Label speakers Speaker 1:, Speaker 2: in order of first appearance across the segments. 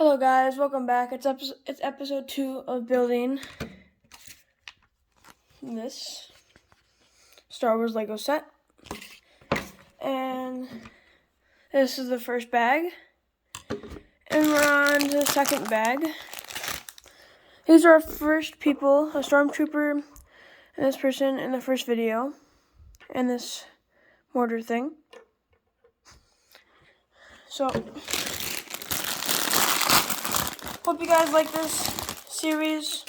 Speaker 1: Hello guys, welcome back. It's episode 2 of building this Star Wars Lego set. And this is the first bag. And we're on to the second bag. These are our first people, a stormtrooper and this person in the first video. And this mortar thing. So, hope you guys like this series.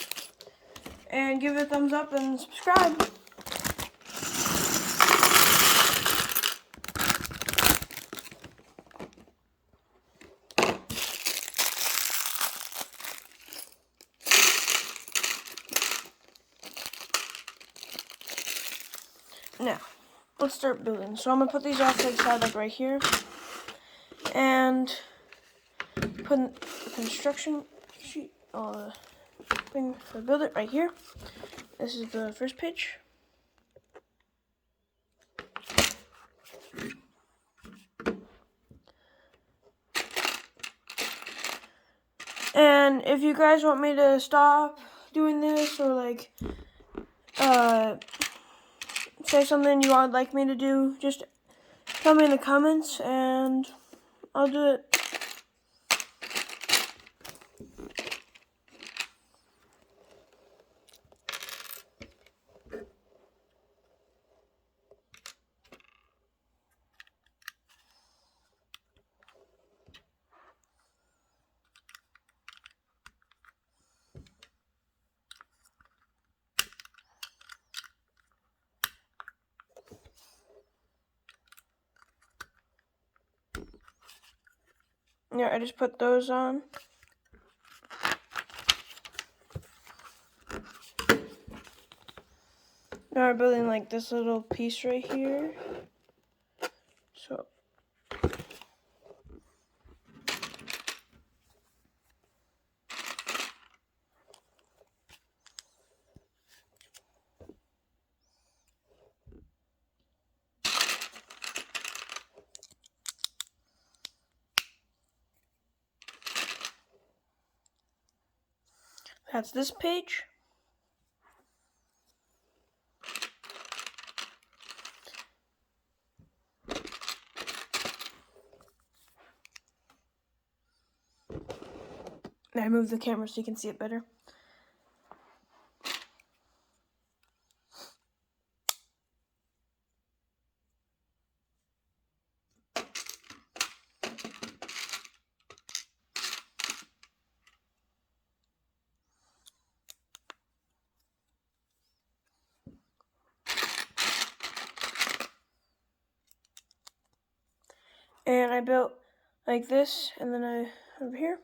Speaker 1: And give it a thumbs up and subscribe. Now, let's start building. So I'm going to put these off to the side, like right here. And put the construction sheet, thing to build it right here. This is the first page. And if you guys want me to stop doing this or like say something you would like me to do, just tell me in the comments and I'll do it. Yeah, I just put those on. Now we're building like this little piece right here. So that's this page. I moved the camera so you can see it better. And I built like this, and then over here.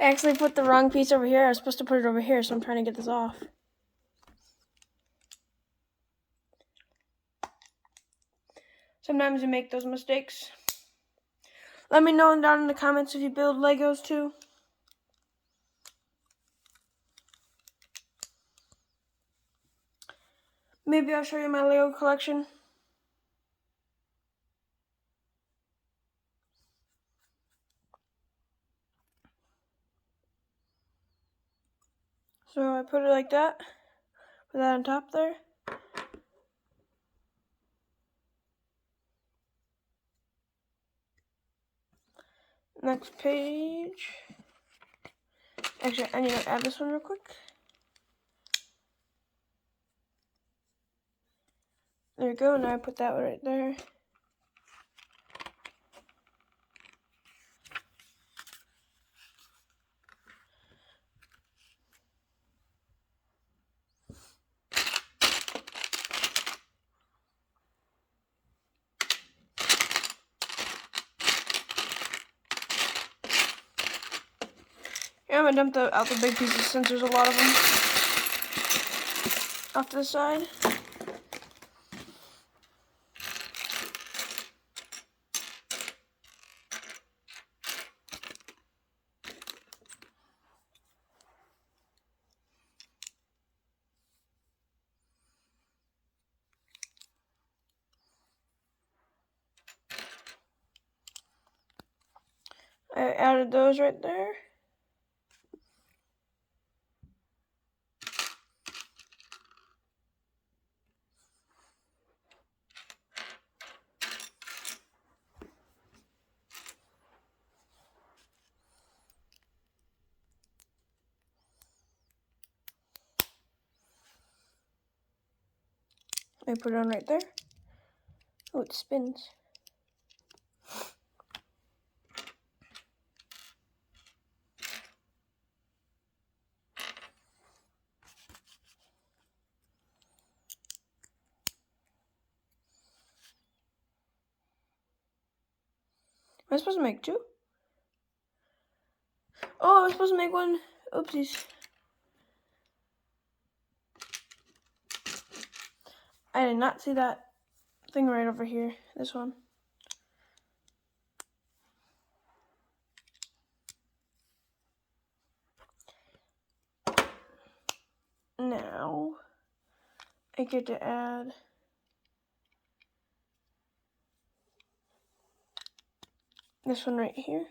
Speaker 1: I actually put the wrong piece over here. I was supposed to put it over here, so I'm trying to get this off. Sometimes you make those mistakes. Let me know down in the comments if you build Legos too. Maybe I'll show you my Lego collection. So I put it like that. Put that on top there. Next page. Actually, I need to add this one real quick. There we go. Now I put that one right there. I'm gonna dump out the big pieces since there's a lot of them off to the side. I added those right there. I put it on right there. Oh, it spins. Am I supposed to make two? Oh, I was supposed to make one. Oopsies. I did not see that thing right over here. This one. Now, I get to add this one right here.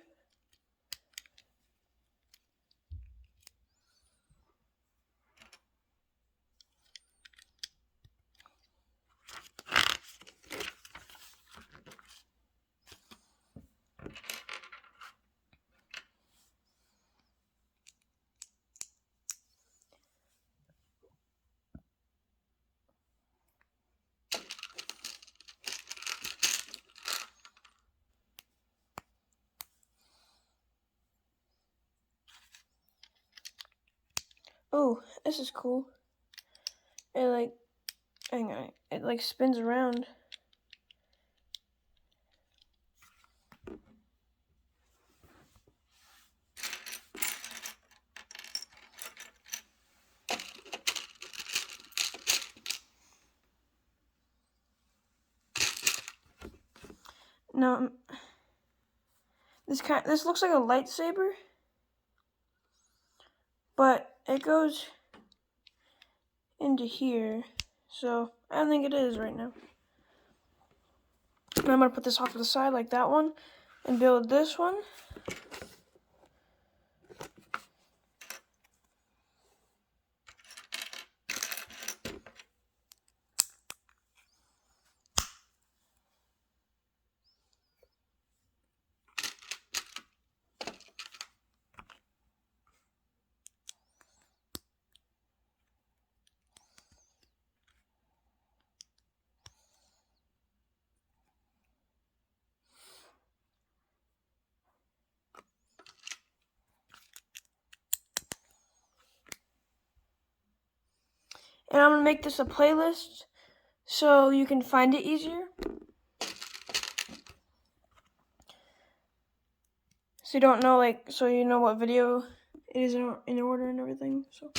Speaker 1: Oh, this is cool. It like spins around. Now, this looks like a lightsaber, but it goes into here, so I don't think it is right now. And I'm gonna put this off to the side like that one, and build this one. And I'm gonna make this a playlist so you can find it easier. So you don't know, so you know what video it is in order and everything, so.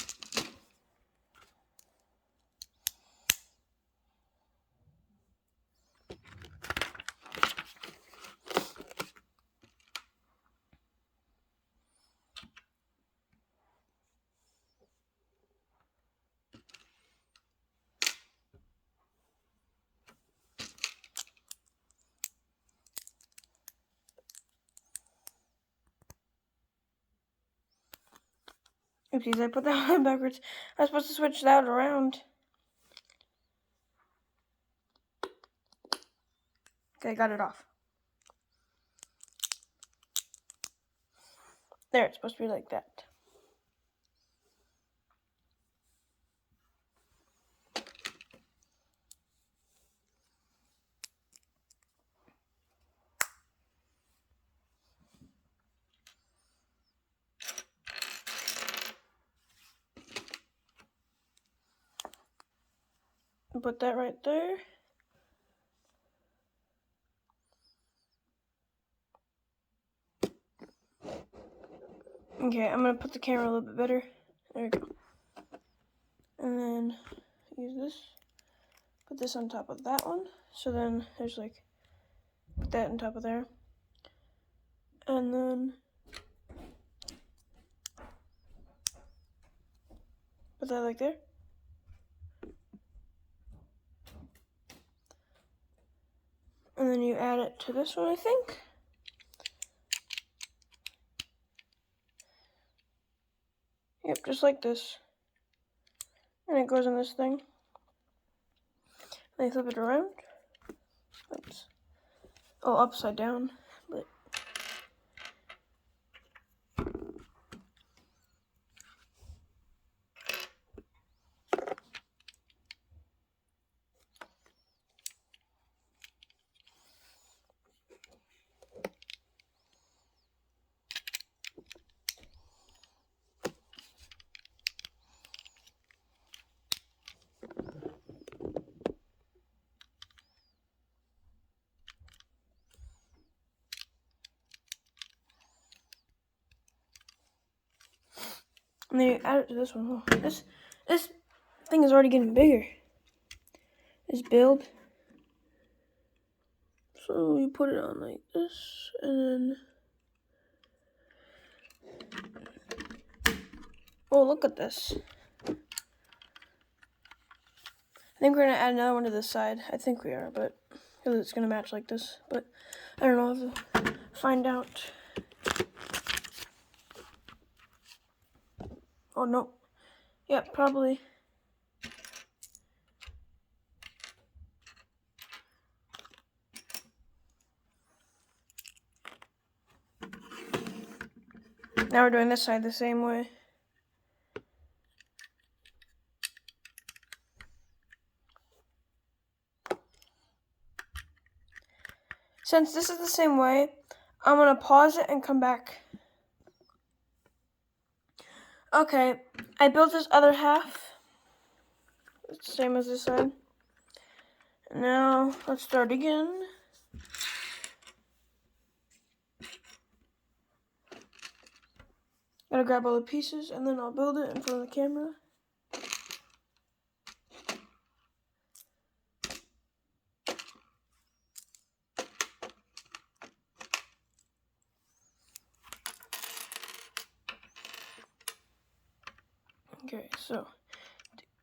Speaker 1: Oopsies, I put that one backwards. I was supposed to switch that around. Okay, got it off. There, it's supposed to be like that. Put that right there. Okay, I'm gonna put the camera a little bit better. There we go. And then use this. Put this on top of that one. So then there's like, put that on top of there. And then put that like there. And then you add it to this one, I think. Yep, just like this. And it goes in this thing. Then you flip it around. Oops. Oh, upside down. But and then you add it to this one. Oh, this thing is already getting bigger. This build. So you put it on like this, and then, oh, look at this. I think we're gonna add another one to this side. I think we are, but because it's gonna match like this. But I don't know. I'll have to find out. Oh no. Yeah, probably. Now we're doing this side the same way. Since this is the same way, I'm gonna pause it and come back. Okay, I built this other half. It's the same as this side. Now, let's start again. Gotta grab all the pieces and then I'll build it in front of the camera. Okay, so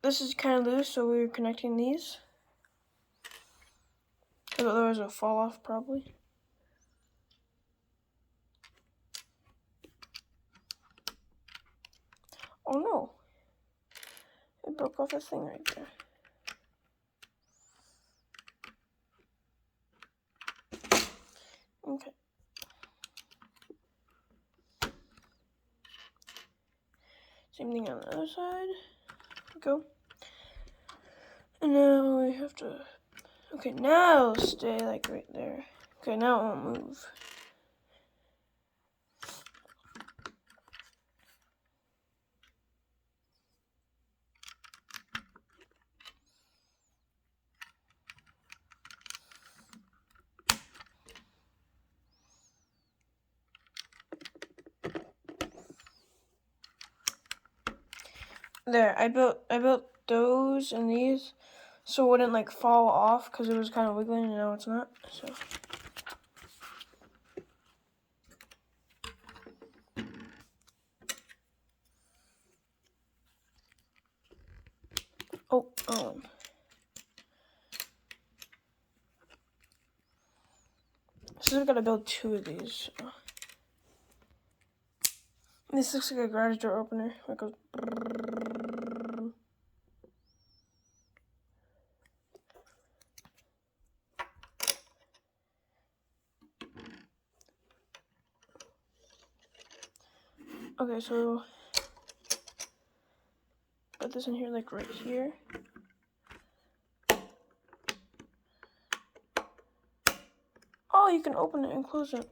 Speaker 1: this is kind of loose, so we're connecting these. Otherwise it'll fall off probably. Oh no, it broke off a thing right there. Okay. Same thing on the other side. Go. And now we have to, okay, now it'll stay like right there. Okay, now it won't move. There, I built those and these so it wouldn't like fall off because it was kind of wiggling and now it's not. So so we've got to build 2 of these. This looks like a garage door opener. It goes. Okay, so put this in here, like right here. Oh, you can open it and close it.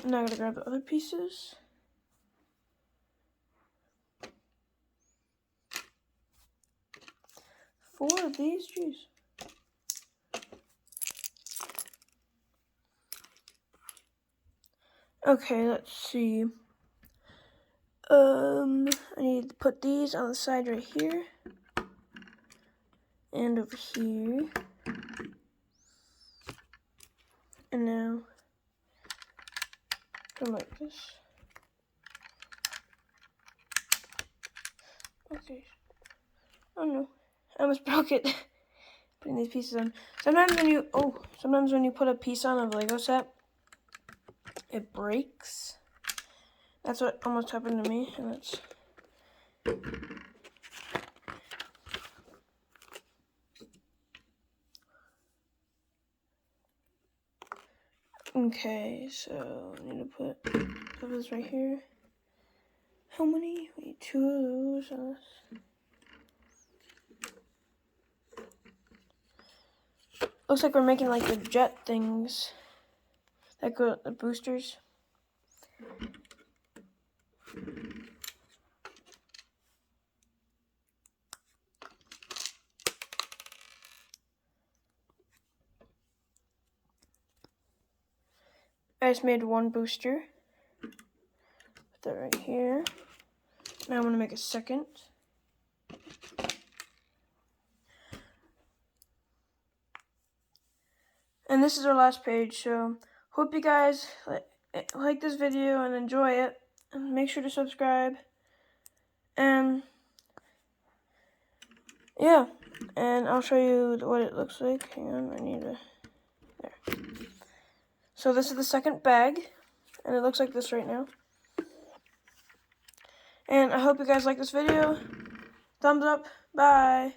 Speaker 1: Now I gotta grab the other pieces. Four of these, jeez. Okay, let's see. I need to put these on the side right here. And over here. And now, come like this. Okay. Oh no, I almost broke it. Putting these pieces on. Sometimes when you put a piece on a Lego set, it breaks. That's what almost happened to me, and that's. Okay, so I need to put this right here. How many? We need 2 of those. Looks like we're making like the jet things. That go the boosters. I just made 1 booster. Put that right here. Now I'm gonna make a second. And this is our last page, so hope you guys like this video and enjoy it. And make sure to subscribe. And yeah, and I'll show you what it looks like. Hang on, I need to, there. So this is the second bag, and it looks like this right now. And I hope you guys like this video. Thumbs up, bye.